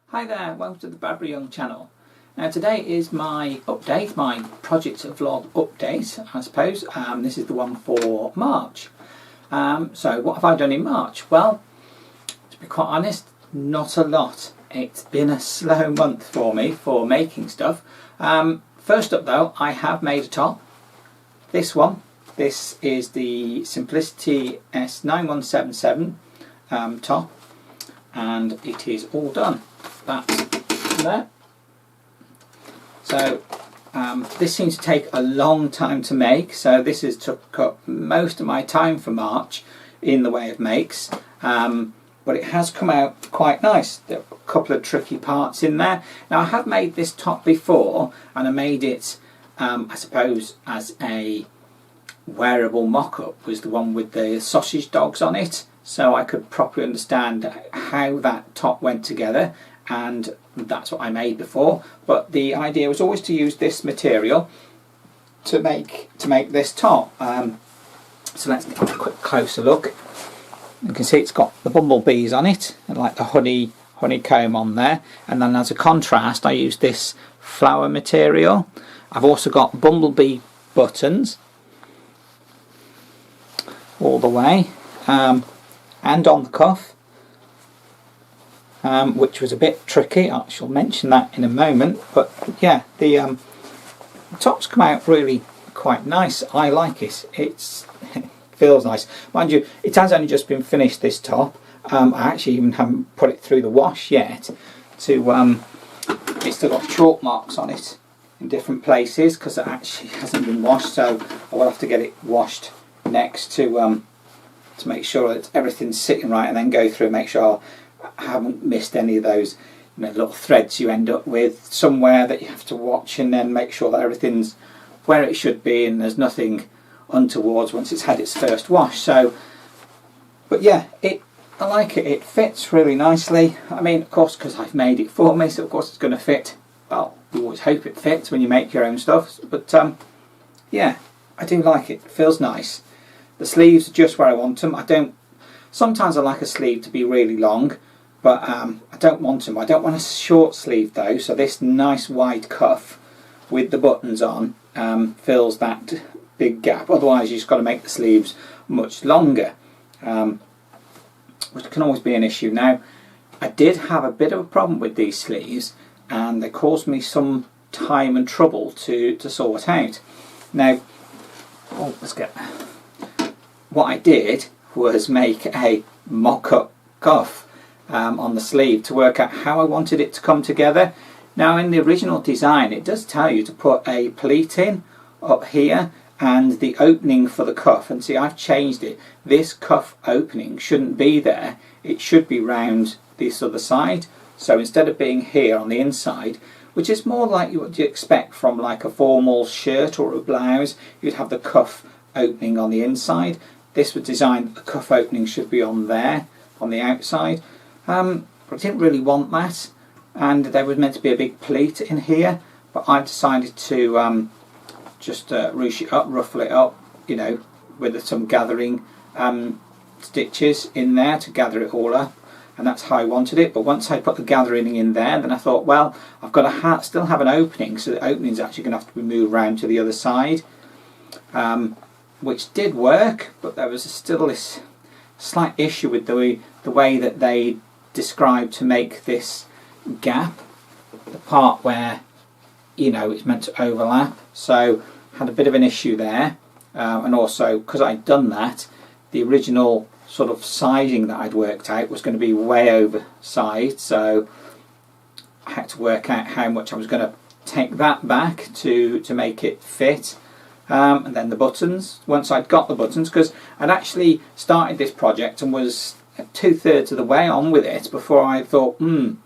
Hi there, welcome to the Bradbury Young channel. Now today is my update, my project vlog update I suppose. This is the one for March. So what have I done in March? Well, to be quite honest, not a lot. It's been a slow month for me for making stuff. First up though, I have made a top. This one. This is the Simplicity S9177 top, and it is all done. That's there. So this seems to take a long time to make, so this has took up most of my time for March in the way of makes, but it has come out quite nice. There are a couple of tricky parts in there. Now I have made this top before, and I made it I suppose as a wearable mock-up, was the one with the sausage dogs on it, so I could properly understand how that top went together, and that's what I made before. But the idea was always to use this material to make this top. So let's get a quick closer look. You can see it's got the bumblebees on it, and like the honeycomb on there, and then as a contrast I use this flower material. I've also got bumblebee buttons all the way, and on the cuff, which was a bit tricky. I shall mention that in a moment, but yeah, the top's come out really quite nice. I like it. It feels nice. Mind you, it has only just been finished, this top. I actually even haven't put it through the wash yet. It's still got chalk marks on it in different places because it actually hasn't been washed, so I will have to get it washed next to make sure that everything's sitting right, and then go through and make sure I haven't missed any of those, you know, little threads you end up with somewhere that you have to watch, and then make sure that everything's where it should be and there's nothing untowards once it's had its first wash. So, but yeah, I like it. It fits really nicely. I mean, of course, because I've made it for me, so of course it's going to fit. Well, you always hope it fits when you make your own stuff, but yeah, I do like it. It feels nice. The sleeves are just where I want them. Sometimes I like a sleeve to be really long, but I don't want them. I don't want a short sleeve though, so this nice wide cuff with the buttons on fills that big gap. Otherwise you've just got to make the sleeves much longer, which can always be an issue. Now, I did have a bit of a problem with these sleeves, and they caused me some time and trouble to sort out. Now, what I did was make a mock-up cuff on the sleeve to work out how I wanted it to come together. Now, in the original design it does tell you to put a pleat in up here and the opening for the cuff, and see, I've changed it. This cuff opening shouldn't be there, it should be round this other side. So instead of being here on the inside, which is more like what you expect from like a formal shirt or a blouse, you'd have the cuff opening on the inside. This was designed that the cuff opening should be on there, on the outside. But I didn't really want that, and there was meant to be a big pleat in here, but I decided to just ruche it up, ruffle it up, you know, with some gathering stitches in there to gather it all up, and that's how I wanted it. But once I put the gathering in there, then I thought, well, I've got to still have an opening, so the opening is actually going to have to be moved around to the other side. Which did work, but there was still this slight issue with the way that they described to make this gap, the part where, you know, it's meant to overlap. So had a bit of an issue there, and also because I'd done that, the original sort of sizing that I'd worked out was going to be way oversized, so I had to work out how much I was going to take that back to make it fit. And then the buttons, once I'd got the buttons, because I'd actually started this project and was 2/3 of the way on with it before I thought, I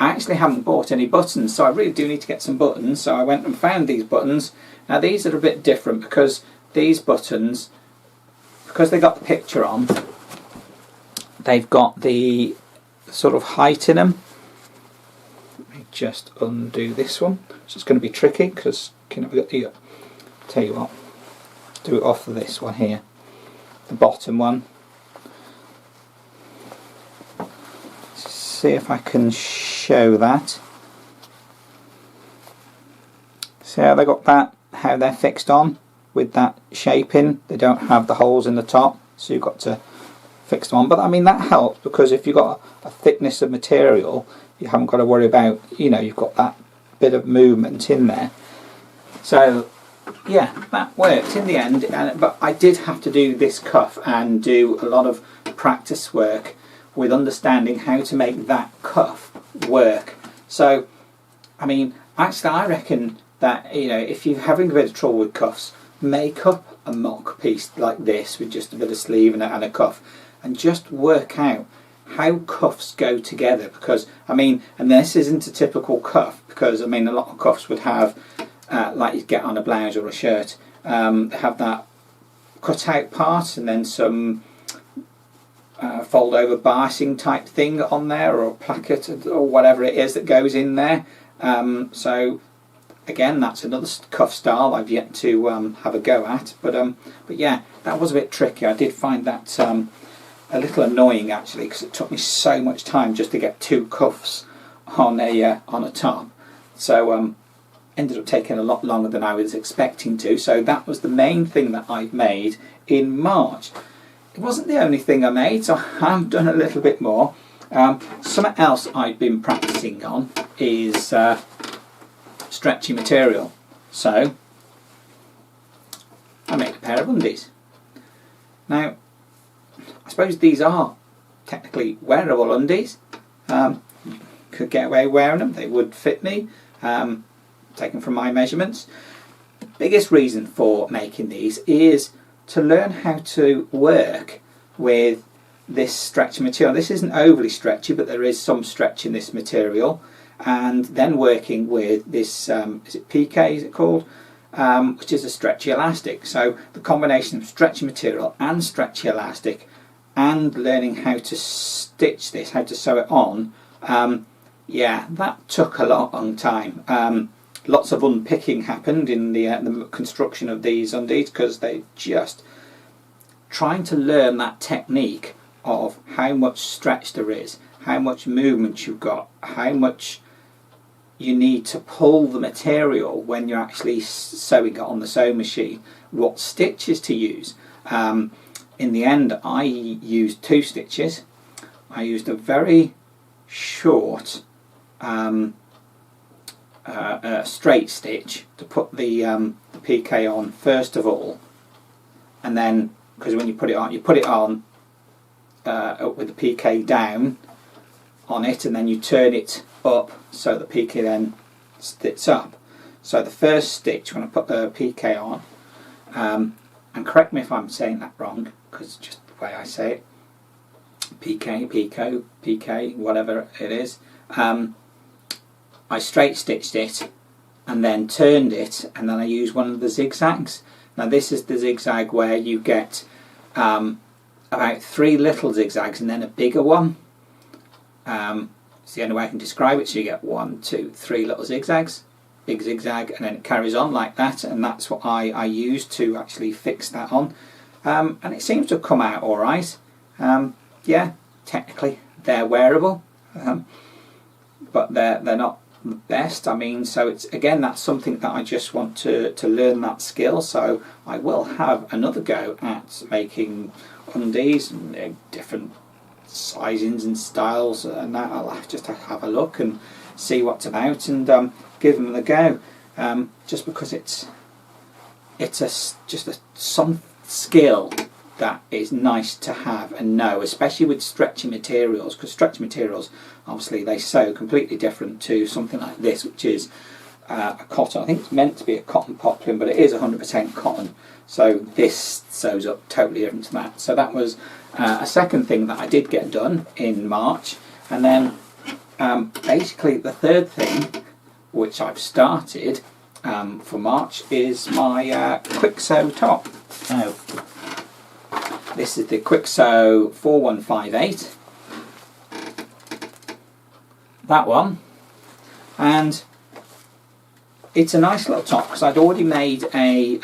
actually haven't bought any buttons, so I really do need to get some buttons. So I went and found these buttons. Now these are a bit different because these buttons, because they got the picture on, they've got the sort of height in them. Let me just undo this one. So it's going to be tricky because, you know, tell you what, do it off of this one here, the bottom one. This see if I can show that. See how they got that, how they're fixed on with that shaping. They don't have the holes in the top, so you've got to fix them on. But I mean, that helps, because if you've got a thickness of material, you haven't got to worry about, you know, you've got that bit of movement in there. So yeah, that worked in the end. But I did have to do this cuff and do a lot of practice work with understanding how to make that cuff work. So I mean, actually I reckon that, you know, if you're having a bit of trouble with cuffs, make up a mock piece like this with just a bit of sleeve and a cuff, and just work out how cuffs go together. Because I mean, and this isn't a typical cuff, because I mean, a lot of cuffs would have like you get on a blouse or a shirt, they have that cut out part and then some fold over biasing type thing on there, or a placket or whatever it is that goes in there. So again, that's another cuff style I've yet to have a go at. But yeah, that was a bit tricky. I did find that a little annoying actually, because it took me so much time just to get two cuffs on a top. So ended up taking a lot longer than I was expecting to. So that was the main thing that I made in March. It wasn't the only thing I made, so I've done a little bit more. Something else I've been practicing on is stretchy material. So I made a pair of undies. Now I suppose these are technically wearable undies. Could get away wearing them, they would fit me, taken from my measurements. Biggest reason for making these is to learn how to work with this stretchy material. This isn't overly stretchy, but there is some stretch in this material. And then working with this, is it PK, is it called? Which is a stretchy elastic. So the combination of stretchy material and stretchy elastic, and learning how to stitch this, how to sew it on, yeah, that took a long time. Lots of unpicking happened in the construction of these undies, because they just trying to learn that technique of how much stretch there is, how much movement you've got, how much you need to pull the material when you're actually sewing it on the sewing machine, what stitches to use. In the end, I used 2 stitches. I used a very short straight stitch to put the PK on first of all, and then, because when you put it on with the PK down on it, and then you turn it up so the PK then sits up. So the first stitch, when I put the PK on, and correct me if I'm saying that wrong, because it's just the way I say it, PK, Pico, PK, whatever it is, I straight stitched it and then turned it, and then I used one of the zigzags. Now this is the zigzag where you get about 3 little zigzags and then a bigger one. It's the only way I can describe it. So you get 1, 2, 3 little zigzags, big zigzag, and then it carries on like that, and that's what I used to actually fix that on. And it seems to have come out alright. Yeah, technically they're wearable, but they're not the best. I mean, so it's, again, that's something that I just want to learn that skill. So I will have another go at making undies and different sizings and styles, and that I'll just have a look and see what's about, and give them a go. Just because it's some skill that is nice to have and know, especially with stretchy materials, because stretchy materials, obviously, they sew completely different to something like this, which is a cotton. I think it's meant to be a cotton poplin, but it is 100% cotton. So this sews up totally different to that. So that was a second thing that I did get done in March. And then basically the third thing, which I've started for March, is my quick sew top. Now, this is the quick sew 4158. That one, and it's a nice little top, because I'd already made a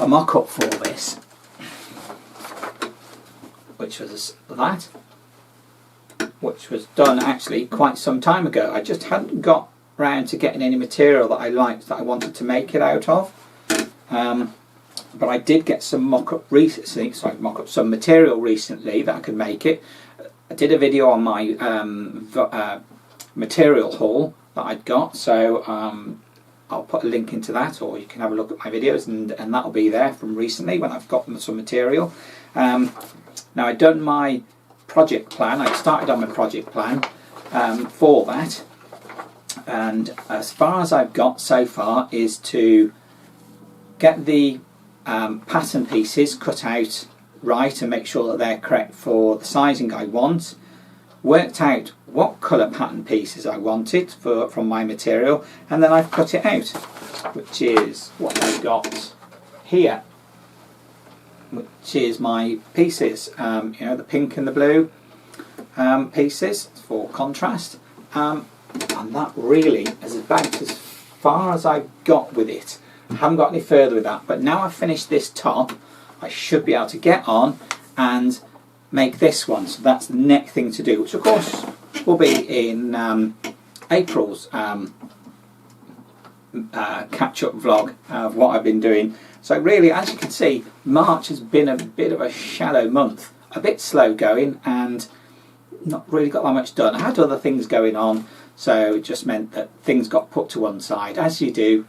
mock-up for this, which was that, which was done actually quite some time ago. I just hadn't got round to getting any material that I liked that I wanted to make it out of. But I did get some some material recently that I could make it. I did a video on my material haul that I'd got, so I'll put a link into that, or you can have a look at my videos, and that'll be there from recently when I've got some material. Now I'd done my project plan. I started on my project plan for that, and as far as I've got so far is to get the pattern pieces cut out right and make sure that they're correct for the sizing I want. Worked out what colour pattern pieces I wanted from my material, and then I've cut it out, which is what I've got here, which is my pieces, you know, the pink and the blue pieces for contrast, and that really is about as far as I've got with it. I haven't got any further with that, but now I've finished this top, I should be able to get on and make this one. So that's the next thing to do, which of course will be in April's catch-up vlog of what I've been doing. So really, as you can see, March has been a bit of a shallow month, a bit slow going, and not really got that much done. I had other things going on, so it just meant that things got put to one side, as you do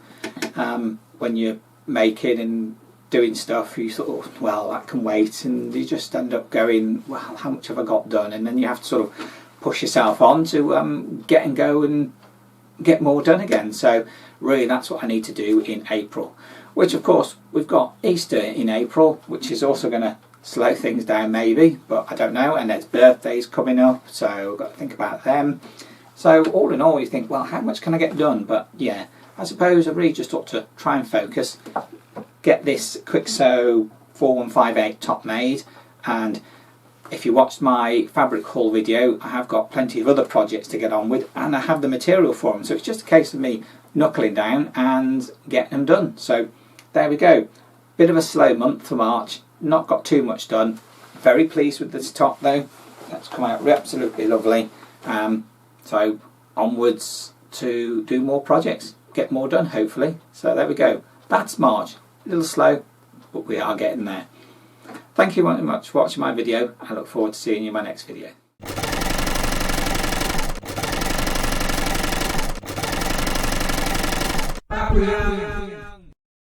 when you're making and doing stuff. You thought, oh, well, that can wait, and you just end up going, well, how much have I got done? And then you have to sort of push yourself on to get and go and get more done again. So really, that's what I need to do in April, which of course we've got Easter in April, which is also going to slow things down maybe, but I don't know. And there's birthdays coming up, so I've got to think about them. So all in all, you think, well, how much can I get done? But yeah, I suppose I really just ought to try and focus, get this quick sew 4158 top made, and if you watched my fabric haul video, I have got plenty of other projects to get on with, and I have the material for them, so it's just a case of me knuckling down and getting them done. So there we go, bit of a slow month for March, not got too much done. Very pleased with this top though, that's come out absolutely lovely. So onwards to do more projects, get more done hopefully. So there we go, that's March. A little slow, but we are getting there. Thank you very much for watching my video. I look forward to seeing you in my next video.